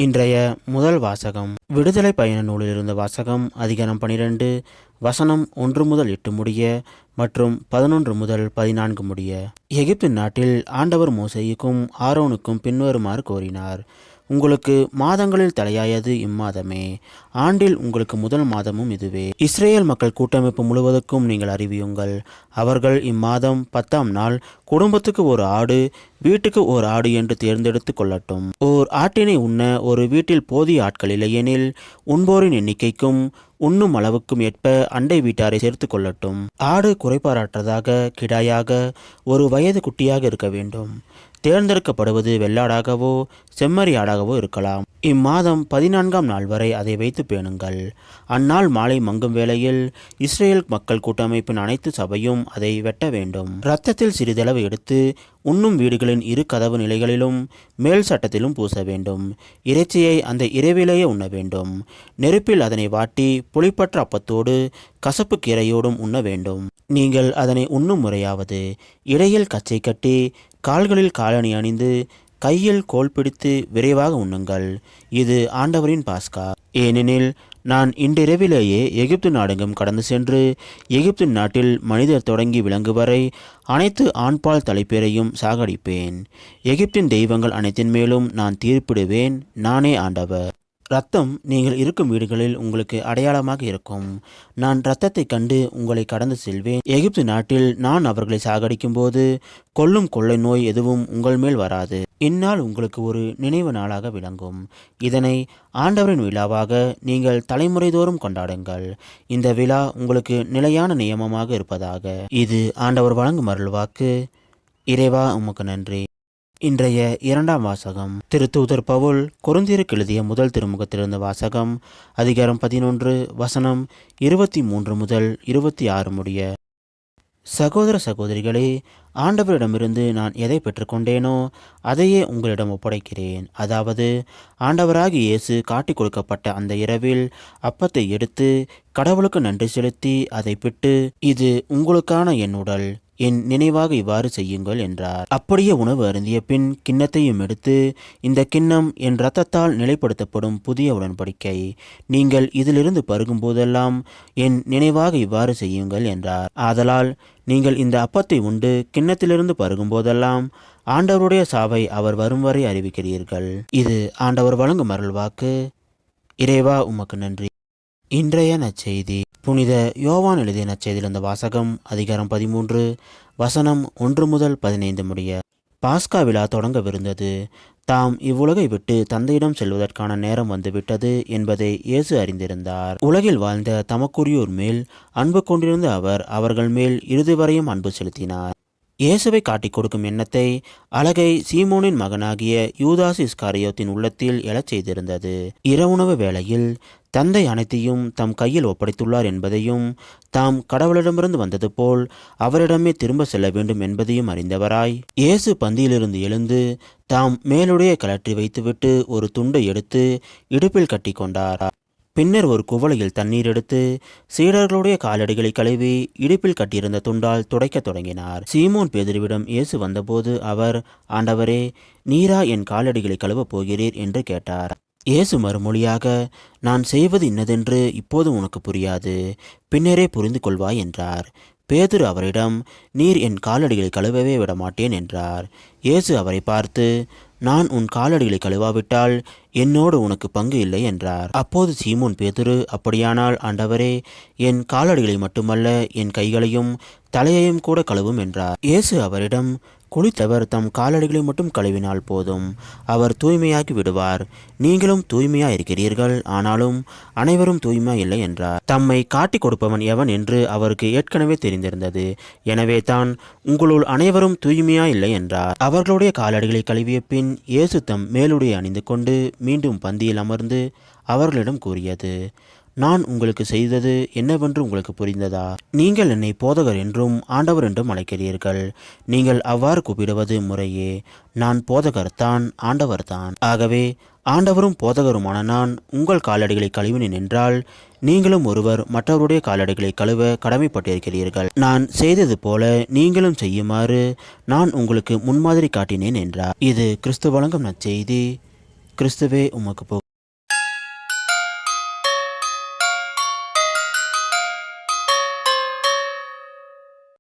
இன்றைய முதல் வாசகம் விடுதலை பயண நூலிலிருந்து வாசகம். அதிகாரம் 12 வசனம் 1 முதல் 8 முடிய மற்றும் 11 முதல் 14 முடிய. எகிப்து நாட்டில் ஆண்டவர் மோசேயுக்கும் ஆரோனுக்கும் பின்வருமாறு கூறினார். உங்களுக்கு மாதங்களில் தலையாயது இம்மாதமே, ஆண்டில் உங்களுக்கு முதல் மாதமும் இதுவே. இஸ்ரேல் மக்கள் கூட்டமைப்பு முழுவதற்கும் நீங்கள் அறிவியுங்கள். அவர்கள் இம்மாதம் 10ஆம் நாள் குடும்பத்துக்கு ஒரு ஆடு, வீட்டுக்கு ஒரு ஆடு என்று தேர்ந்தெடுத்து கொள்ளட்டும். ஓர் ஆட்டினை உண்ண ஒரு வீட்டில் போதிய ஆட்கள் இல்லையெனில் உண்போரின் எண்ணிக்கைக்கும் உண்ணும் அளவுக்கும் ஏற்ப அண்டை வீட்டாரை சேர்த்து கொள்ளட்டும். ஆடு குறைபாரற்றதாக கிடாயாக ஒரு வயது குட்டியாக இருக்க வேண்டும். தேர்ந்தெடுக்கப்படுவது வெள்ளாடாகவோ செம்மறி ஆடாகவோ இருக்கலாம். இம்மாதம் 14ஆம் நாள் வரை அதை வைத்து பேணுங்கள். அந்நாள் மாலை மங்கும் வேளையில் இஸ்ரேல் மக்கள் கூட்டமைப்பின் அனைத்து சபையும் அதை வெட்ட வேண்டும். இரத்தத்தில் சிறிதளவு எடுத்து உண்ணும் வீடுகளின் இரு கதவு நிலைகளிலும் மேல் சட்டத்திலும் பூச வேண்டும். இறைச்சியை அந்த இரவிலேயே உண்ண வேண்டும். நெருப்பில் அதனை வாட்டி புளிப்பற்ற அப்பத்தோடு கசப்பு கீரையோடும் உண்ண வேண்டும். நீங்கள் அதனை உண்ணும் முறையாவது இடையில் கச்சை கட்டி கால்களில் காலணி அணிந்து கையில் கோல் பிடித்து விரைவாக உண்ணுங்கள். இது ஆண்டவரின் பாஸ்கா. ஏனெனில் நான் இன்றிரவிலேயே எகிப்து நாடெங்கும் கடந்து சென்று எகிப்து நாட்டில் மனிதர் தொடங்கி விலங்கு வரை அனைத்து ஆண்பால் தலைப்பேரையும் சாகடிப்பேன். எகிப்தின் தெய்வங்கள் அனைத்தின் மேலும் நான் தீர்ப்பிடுவேன். நானே ஆண்டவர். இரத்தம் நீங்கள் இருக்கும் வீடுகளில் உங்களுக்கு அடையாளமாக இருக்கும். நான் இரத்தத்தை கண்டு உங்களை கடந்து செல்வேன். எகிப்து நாட்டில் நான் அவர்களை சாகடிக்கும் போது கொல்லும் கொள்ளை நோய் எதுவும் உங்கள் மேல் வராது. இந்நாள் உங்களுக்கு ஒரு நினைவு நாளாக விளங்கும். இதனை ஆண்டவரின் விழாவாக நீங்கள் தலைமுறைதோறும் கொண்டாடுங்கள். இந்த விழா உங்களுக்கு நிலையான நியமமாக இருப்பதாக. இது ஆண்டவர் வழங்கும் அருள்வாக்கு. இறைவா உமக்கு நன்றி. இன்றைய இரண்டாம் வாசகம் திருத்தூதர் பவுல் கொரிந்தியருக்கு எழுதிய முதல் திருமுகத்திலிருந்து வாசகம். அதிகாரம் 11 வசனம் 23 முதல் 26 முடிய. சகோதர சகோதரிகளே, ஆண்டவரிடமிருந்து நான் எதை பெற்றுக்கொண்டேனோ அதையே உங்களிடம் ஒப்படைக்கிறேன். அதாவது ஆண்டவராகிய இயேசு காட்டி கொடுக்கப்பட்ட அந்த இரவில் அப்பத்தை எடுத்து கடவுளுக்கு நன்றி செலுத்தி அதை பிட்டு, இது உங்களுக்கான என் உடல், என் நினைவாக இவ்வாறு செய்யுங்கள் என்றார். அப்படியே உணவு அருந்திய பின் கிண்ணத்தையும் எடுத்து, இந்த கிண்ணம் என் இரத்தத்தால் நிலைப்படுத்தப்படும் புதிய உடன்படிக்கை. நீங்கள் இதிலிருந்து பருகும் போதெல்லாம் என் நினைவாக இவ்வாறு செய்யுங்கள் என்றார். ஆதலால் நீங்கள் இந்த அப்பத்தை உண்டு கிண்ணத்திலிருந்து பருகும் போதெல்லாம் ஆண்டவருடைய சாவை அவர் வரும் வரை அறிவிக்கிறீர்கள். இது ஆண்டவர் வழங்கும் அருள்வாக்கு. இறைவா உமக்கு நன்றி. இன்றைய நற்செய்தி புனித யோவான் எழுதிய நற்செய்தியிலிருந்த வாசகம். அதிகாரம் 13 வசனம் 1 முதல் 15 முடிய. பாஸ்கா விழா தொடங்கவிருந்தது. தாம் இவ்வுலகை விட்டு தந்தையிடம் செல்வதற்கான நேரம் வந்துவிட்டது என்பதை இயேசு அறிந்திருந்தார். உலகில் வாழ்ந்த தமக்குரியோர் மேல் அன்பு கொண்டிருந்த அவர் அவர்கள் மேல் இறுதி வரையும் அன்பு செலுத்தினார். இயேசுவை காட்டிக் கொடுக்கும் எண்ணத்தை அழகை சீமோனின் மகனாகிய யூதாஸ் இஸ்காரியோத்தின் உள்ளத்தில் எழச் செய்திருந்தது. இரவுணவு வேளையில் தந்தை அனைத்தையும் தம் கையில் ஒப்படைத்துள்ளார் என்பதையும் தாம் கடவுளிடமிருந்து வந்தது போல் அவரிடமே திரும்ப செல்ல வேண்டும் என்பதையும் அறிந்தவராய் இயேசு பந்தியிலிருந்து எழுந்து தாம் மேலுடைய கலற்றி வைத்துவிட்டு ஒரு துண்டை எடுத்து இடுப்பில் கட்டி கொண்டார். பின்னர் ஒரு குவளையில் தண்ணீர் எடுத்து சீடர்களுடைய காலடிகளை கழுவி இடுப்பில் கட்டியிருந்த துண்டால் துடைக்கத் தொடங்கினார். சீமோன் பேதுருவிடம் இயேசு வந்தபோது அவர், ஆண்டவரே, நீரா என் காலடிகளை கழுவப் போகிறீர் என்று கேட்டார். இயேசு மறுமொழியாக, நான் செய்வது இன்னதென்று இப்போது உனக்கு புரியாது, பின்னரே புரிந்து கொள்வாய் என்றார். பேதுரு அவரிடம், நீர் என் காலடிகளை கழுவவே விடமாட்டேன் என்றார். இயேசு அவரை பார்த்து, நான் உன் காலடிகளை கழுவாவிட்டால் என்னோடு உனக்கு பங்கு இல்லை என்றார். அப்போது சீமோன் பேதுரு, அப்படியானால் ஆண்டவரே, என் காலடிகளை மட்டுமல்ல என் கைகளையும் தலையையும் கூட கழுவும் என்றார். இயேசு அவரிடம், குளித்தவர் தம் காலடிகளை மட்டும் கழுவினால் போதும், அவர் தூய்மையாக்கி விடுவார். நீங்களும் தூய்மையாக இருக்கிறீர்கள், ஆனாலும் அனைவரும் தூய்மையா இல்லை என்றார். தம்மை காட்டி கொடுப்பவன் எவன் என்று அவருக்கு ஏற்கனவே தெரிந்திருந்தது. எனவே தான் உங்களுள் அனைவரும் தூய்மையா இல்லை என்றார். அவர்களுடைய காலடிகளை கழுவிய பின் இயேசு தம் மேலுடைய அணிந்து கொண்டு மீண்டும் பந்தியில் அமர்ந்து அவர்களிடம் கூறியது, நான் உங்களுக்கு செய்தது என்னவென்று உங்களுக்கு புரிந்ததா? நீங்கள் என்னை போதகர் என்றும் ஆண்டவர் என்றும் அழைக்கிறீர்கள். நீங்கள் அவ்வாறு கூப்பிடுவது முறையே. நான் போதகர்தான், ஆண்டவர்தான். ஆகவே ஆண்டவரும் போதகருமான நான் உங்கள் காலடிகளை கழுவினேன் என்றால் நீங்களும் ஒருவர் மற்றவருடைய காலடிகளை கழுவ கடமைப்பட்டிருக்கிறீர்கள். நான் செய்தது போல நீங்களும் செய்யுமாறு நான் உங்களுக்கு முன்மாதிரி காட்டினேன் என்றார். இது கிறிஸ்து வழங்கும் நற்செய்தி. கிறிஸ்துவே உமக்கு